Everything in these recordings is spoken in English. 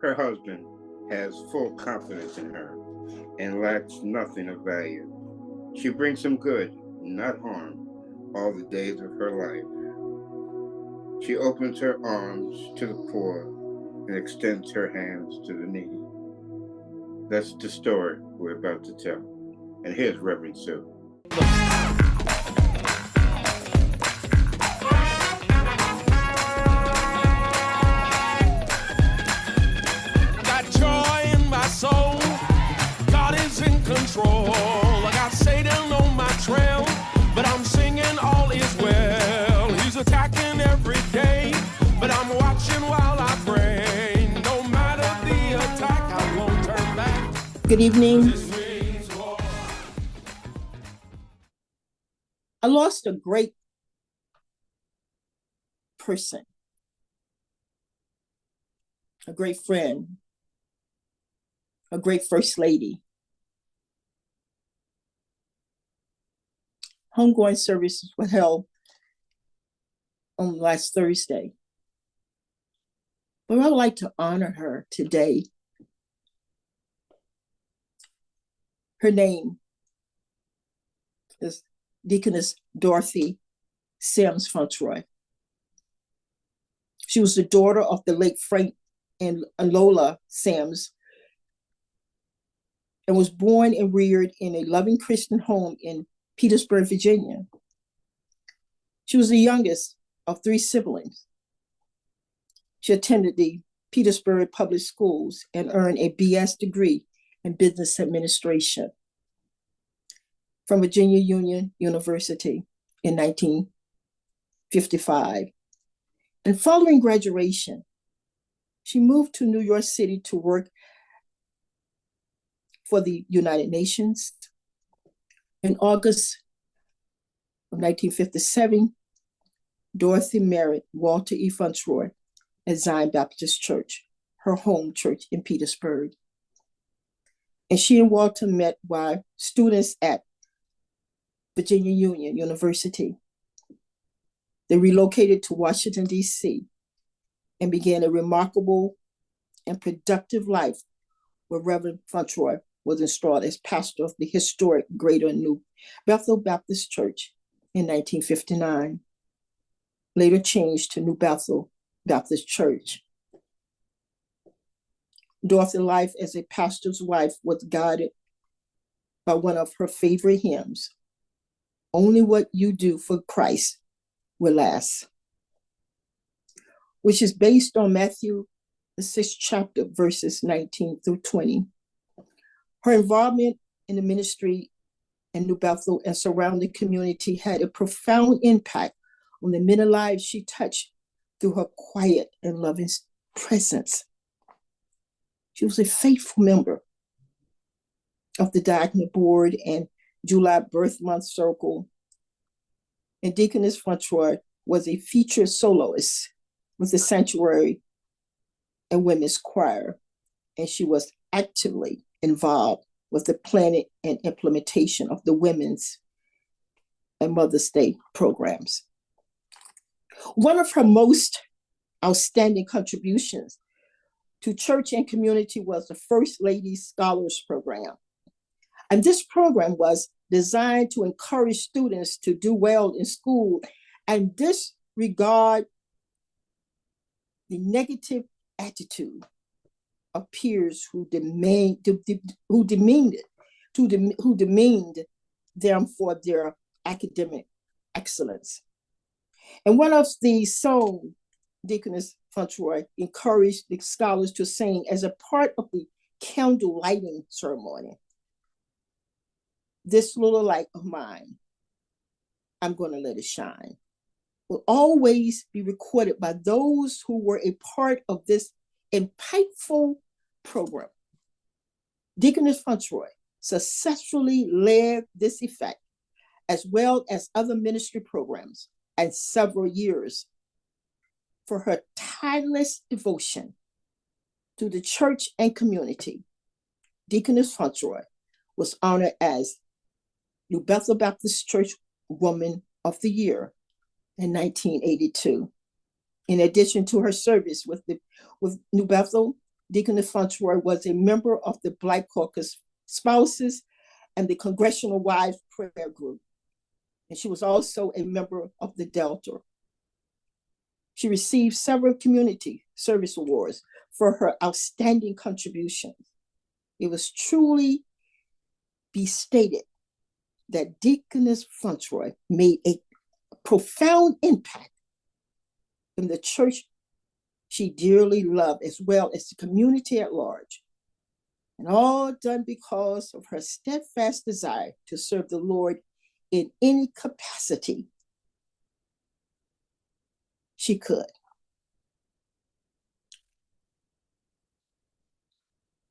Her husband has full confidence in her and lacks nothing of value. She brings him good, not harm, all the days of her life. She opens her arms to the poor and extends her hands to the needy. That's the story we're about to tell. And here's Reverend Sue. Soul, God is in control. I got Satan on my trail, but I'm singing all is well. He's attacking every day, but I'm watching while I pray. No matter the attack, I won't turn back. Good evening. I lost a great person, a great friend, a great first lady. Homegoing services were held on last Thursday. But I would like to honor her today. Her name is Deaconess Dorothy Sims Fauntroy. She was the daughter of the late Frank and Lola Sims, and was born and reared in a loving Christian home in Petersburg, Virginia. She was the youngest of 3 siblings. She attended the Petersburg Public Schools and earned a BS degree in business administration from Virginia Union University in 1955. And following graduation, she moved to New York City to work for the United Nations. In August of 1957, Dorothy married Walter E. Fauntroy at Zion Baptist Church, her home church in Petersburg. And she and Walter met while students at Virginia Union University. They relocated to Washington, D.C. and began a remarkable and productive life where Reverend Fauntroy was installed as pastor of the historic Greater New Bethel Baptist Church in 1959, later changed to New Bethel Baptist Church. Dorothy's life as a pastor's wife was guided by one of her favorite hymns, "Only What You Do for Christ Will Last," which is based on Matthew, the 6th chapter, verses 19 through 20. Her involvement in the ministry in New Bethel and surrounding community had a profound impact on the many lives she touched through her quiet and loving presence. She was a faithful member of the Diaconate Board and July Birth Month Circle. And Deaconess Fauntroy was a featured soloist with the Sanctuary and Women's Choir, and she was actively involved with the planning and implementation of the Women's and Mother's Day programs. One of her most outstanding contributions to church and community was the First Lady Scholars Program. And this program was designed to encourage students to do well in school and disregard the negative attitude of peers who demeaned them for their academic excellence. And one of the songs Deaconess Fauntroy encouraged the scholars to sing as a part of the candle lighting ceremony. "This little light of mine, I'm going to let it shine," will always be recorded by those who were a part of this impactful program. Deaconess Fauntroy successfully led this effect, as well as other ministry programs, and several years for her tireless devotion to the church and community. Deaconess Fauntroy was honored as New Bethel Baptist Church Woman of the Year in 1982. In addition to her service with New Bethel, Deaconess Fauntroy was a member of the Black Caucus Spouses and the Congressional Wives Prayer Group. And she was also a member of the Delta. She received several community service awards for her outstanding contributions. It was truly be stated that Deaconess Fauntroy made a profound impact in the church she dearly loved, as well as the community at large. And all done because of her steadfast desire to serve the Lord in any capacity she could.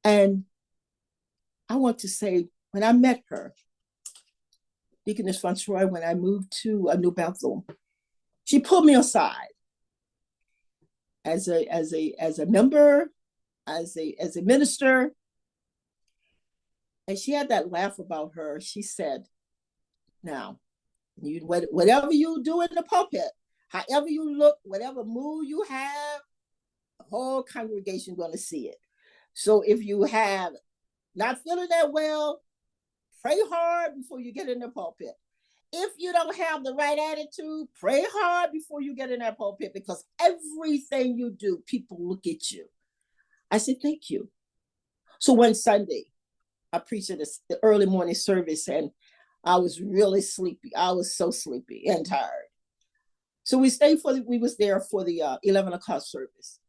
And I want to say, when I met her, Deaconess Fauntroy, when I moved to New Bethel, she pulled me aside as a member, as a minister, and she had that laugh about her. She said, "Now, whatever you do in the pulpit, however you look, whatever mood you have, the whole congregation going to see it. So if you have not feeling that well, pray hard before you get in the pulpit. If you don't have the right attitude, pray hard before you get in that pulpit, because everything you do, people look at you." I said, "Thank you." So one Sunday, I preached at the early morning service, and I was really sleepy. I was so sleepy and tired. So we was there for the 11 o'clock service.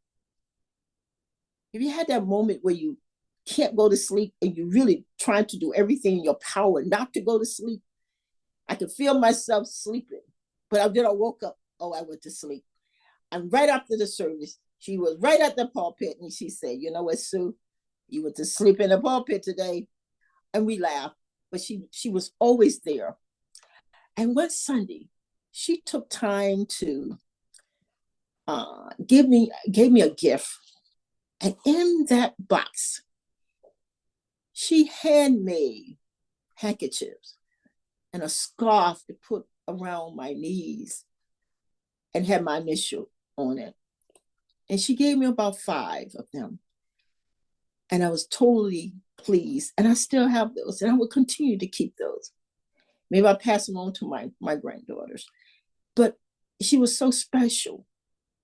If you had that moment where you can't go to sleep and you're really trying to do everything in your power not to go to sleep, I could feel myself sleeping. But then I woke up, I went to sleep. And right after the service, she was right at the pulpit, and she said, "You know what, Sue? You went to sleep in the pulpit today." And we laughed, but she was always there. And one Sunday, she took time to gave me a gift. And in that box, she handmade handkerchiefs and a scarf to put around my knees and had my initial on it. And she gave me about 5 of them. And I was totally pleased. And I still have those, and I will continue to keep those. Maybe I'll pass them on to my granddaughters. But she was so special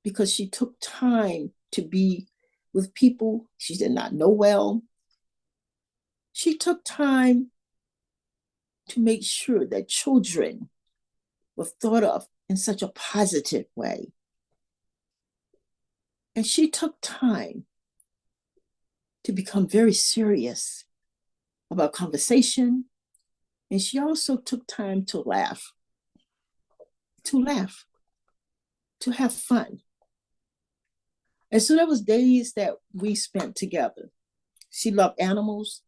because she took time to be with people she did not know well. She took time to make sure that children were thought of in such a positive way. And she took time to become very serious about conversation. And she also took time to laugh, to have fun. And so there was days that we spent together. She loved animals.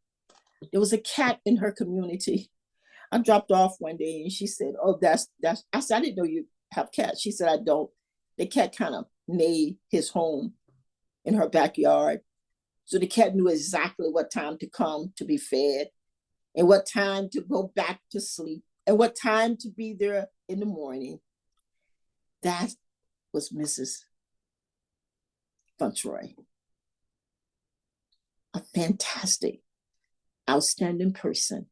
There was a cat in her community. I dropped off one day and she said, "Oh, that's," I said, "I didn't know you have cats." She said, "I don't." The cat kind of made his home in her backyard. So the cat knew exactly what time to come to be fed, and what time to go back to sleep, and what time to be there in the morning. That was Mrs. Fauntroy. A fantastic, outstanding person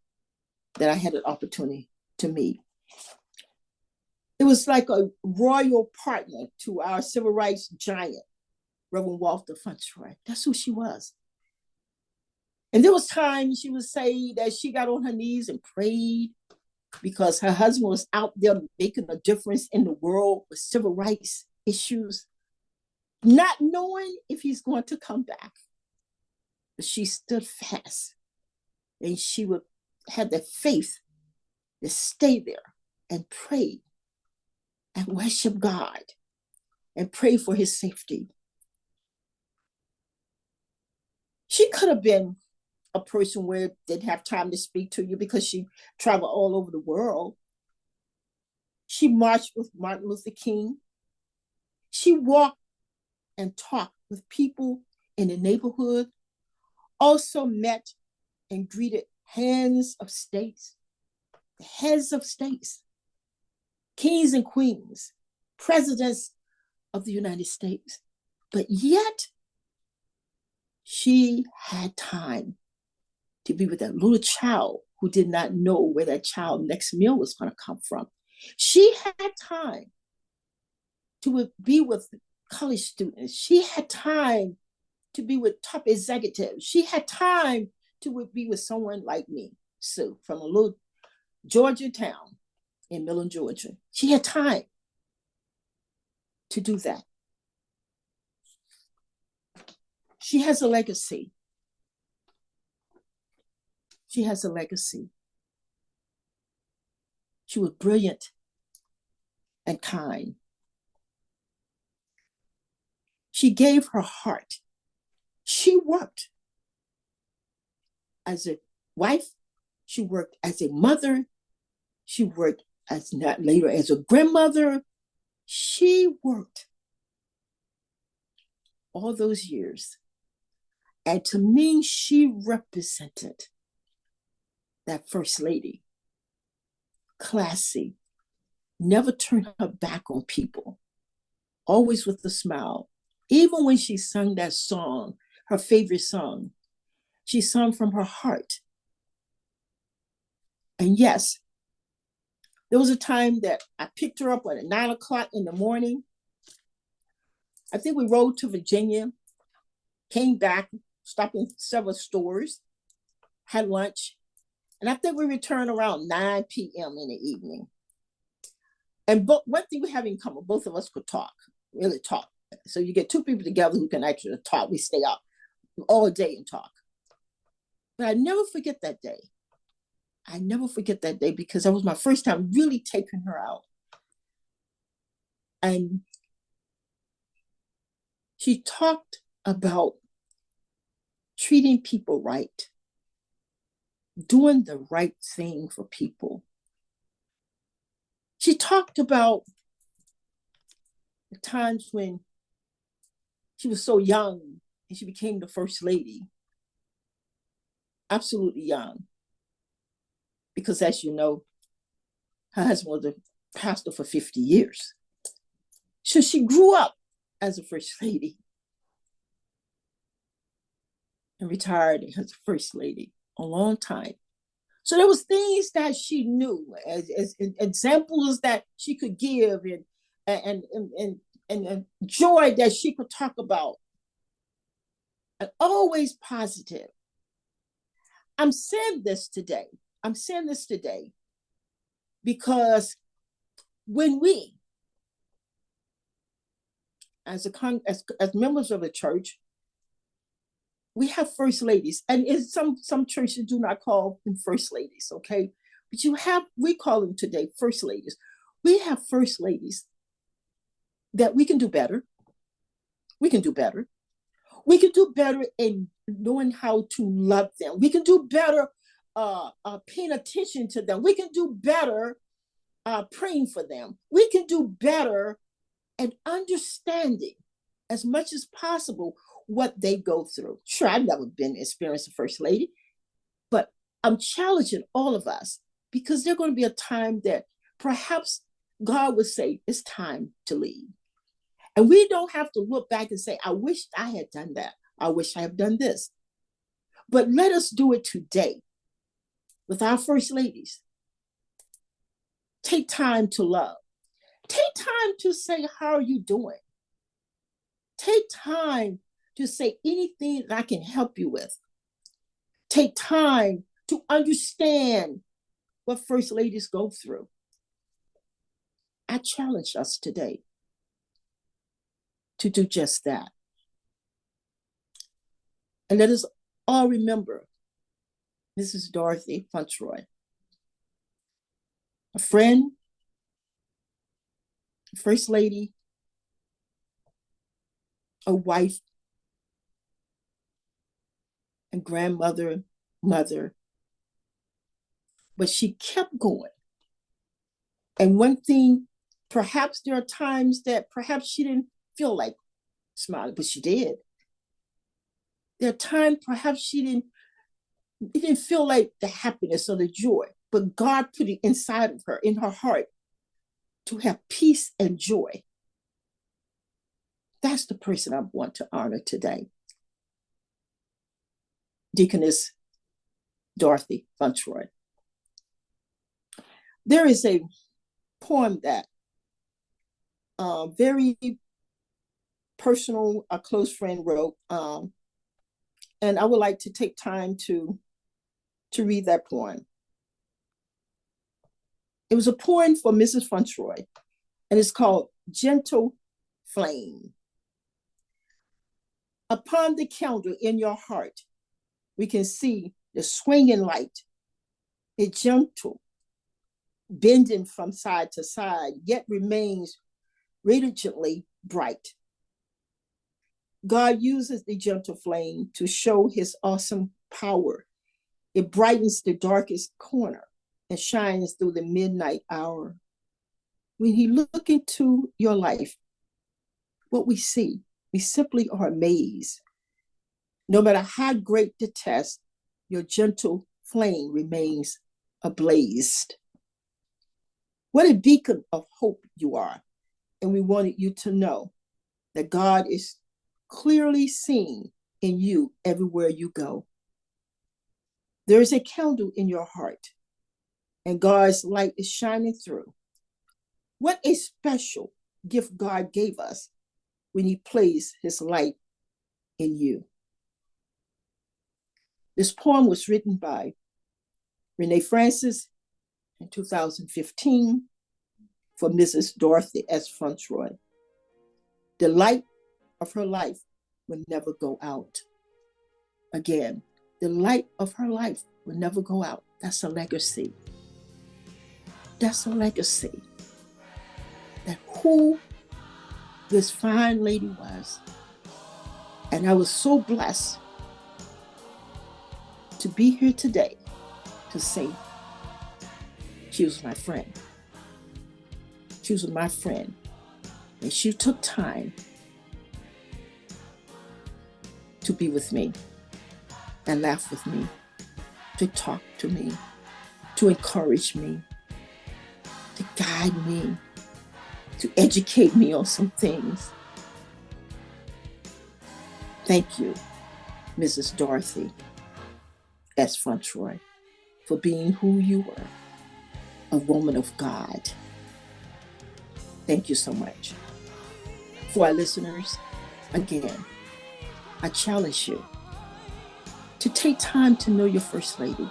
that I had an opportunity to meet. It was like a royal partner to our civil rights giant, Reverend Walter Fauntroy. That's who she was. And there was times she would say that she got on her knees and prayed because her husband was out there making a difference in the world with civil rights issues, not knowing if he's going to come back. But she stood fast, and she would have the faith to stay there and pray and worship God and pray for his safety. She could have been a person where didn't have time to speak to you because she traveled all over the world. She marched with Martin Luther King. She walked and talked with people in the neighborhood, also met and greeted heads of states, kings and queens, presidents of the United States. But yet, She had time to be with that little child who did not know where that child's next meal was going to come from. She had time to be with college students. She had time to be with top executives. She had time to be with someone like me, Sue, from a little Georgia town in Millen, Georgia. She had time to do that. She has a legacy. She has a legacy. She was brilliant and kind. She gave her heart. She worked as a wife. She worked as a mother. She worked as not later as a grandmother. She worked all those years. And to me, she represented that first lady. Classy, never turned her back on people, always with a smile. Even when she sung that song, her favorite song, she sung from her heart. And yes, there was a time that I picked her up at 9 o'clock in the morning. I think we rode to Virginia, came back, stopped in several stores, had lunch, and I think we returned around 9 p.m. in the evening. And one thing we have in common, both of us could talk, really talk. So you get two people together who can actually talk. We stay up all day and talk. But I never forget that day. I never forget that day because that was my first time really taking her out. And she talked about treating people right, doing the right thing for people. She talked about the times when she was so young and she became the first lady. Absolutely young. Because as you know, her husband was a pastor for 50 years. So she grew up as a first lady and retired as a first lady a long time. So there was things that she knew, as examples that she could give, and joy that she could talk about, and always positive. I'm saying this today because when we, as members of a church, we have first ladies, and some churches do not call them first ladies, okay? But we call them today first ladies. We have first ladies that we can do better. We can do better. We can do better in knowing how to love them. We can do better paying attention to them. We can do better praying for them. We can do better and understanding as much as possible what they go through. Sure, I've never been experienced a first lady, but I'm challenging all of us because there's going to be a time that perhaps God would say, it's time to leave. And we don't have to look back and say, I wish I had done that. I wish I had done this. But let us do it today with our first ladies. Take time to love. Take time to say, how are you doing? Take time to say anything that I can help you with. Take time to understand what first ladies go through. I challenge us today to do just that. And let us all remember, this is Dorothy Fauntroy, a friend, a first lady, a wife, and grandmother, mother. But she kept going. And one thing, perhaps there are times that perhaps she didn't feel like smiling, but she did. There are times perhaps it didn't feel like the happiness or the joy, but God put it inside of her, in her heart, to have peace and joy. That's the person I want to honor today. Deaconess Dorothy Fauntroy. There is a poem that very personal, a close friend wrote, and I would like to take time to read that poem. It was a poem for Mrs. Fauntroy, and it's called Gentle Flame. Upon the candle in your heart, we can see the swinging light. It's gentle, bending from side to side, yet remains radiantly bright. God uses the gentle flame to show his awesome power. It brightens the darkest corner and shines through the midnight hour. When he look into your life, what we see, we simply are amazed. No matter how great the test, your gentle flame remains ablazed. What a beacon of hope you are. And we wanted you to know that God is clearly seen in you everywhere you go. There is a candle in your heart, and God's light is shining through. What a special gift God gave us when he placed his light in you. This poem was written by Renee Francis in 2015 for Mrs. Dorothy S. Fauntroy. The light of her life will never go out. Again, the light of her life will never go out. That's a legacy. That's a legacy. That who this fine lady was. And I was so blessed to be here today to say she was my friend. She was my friend. And she took time to be with me and laugh with me, to talk to me, to encourage me, to guide me, to educate me on some things. Thank you, Mrs. Dorothy S. Fauntroy, for being who you were, a woman of God. Thank you so much. For our listeners, again, I challenge you to take time to know your First Lady.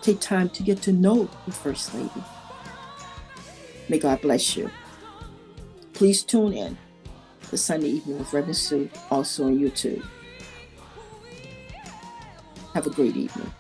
Take time to get to know your First Lady. May God bless you. Please tune in to Sunday Evening with Reverend Sue, also on YouTube. Have a great evening.